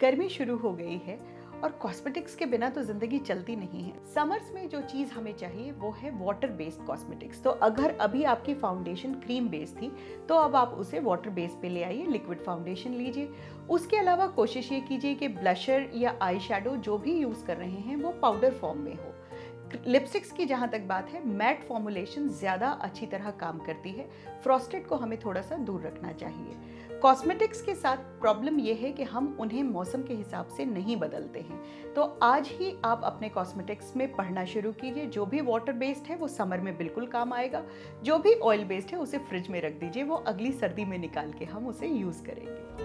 गर्मी शुरू हो गई है और कॉस्मेटिक्स के बिना तो ज़िंदगी चलती नहीं है। समर्स में जो चीज़ हमें चाहिए वो है वाटर बेस्ड कॉस्मेटिक्स। तो अगर अभी आपकी फाउंडेशन क्रीम बेस्ड थी तो अब आप उसे वाटर बेस पे ले आइए, लिक्विड फाउंडेशन लीजिए। उसके अलावा कोशिश ये कीजिए कि ब्लशर या आई शेडो जो भी यूज़ कर रहे हैं वो पाउडर फॉर्म में हो। लिपस्टिक्स की जहाँ तक बात है, मैट फॉर्मुलेशन ज़्यादा अच्छी तरह काम करती है। फ्रॉस्टेड को हमें थोड़ा सा दूर रखना चाहिए। कॉस्मेटिक्स के साथ प्रॉब्लम यह है कि हम उन्हें मौसम के हिसाब से नहीं बदलते हैं। तो आज ही आप अपने कॉस्मेटिक्स में पढ़ना शुरू कीजिए। जो भी वाटर बेस्ड है वो समर में बिल्कुल काम आएगा, जो भी ऑयल बेस्ड है उसे फ्रिज में रख दीजिए, वो अगली सर्दी में निकाल के हम उसे यूज़ करेंगे।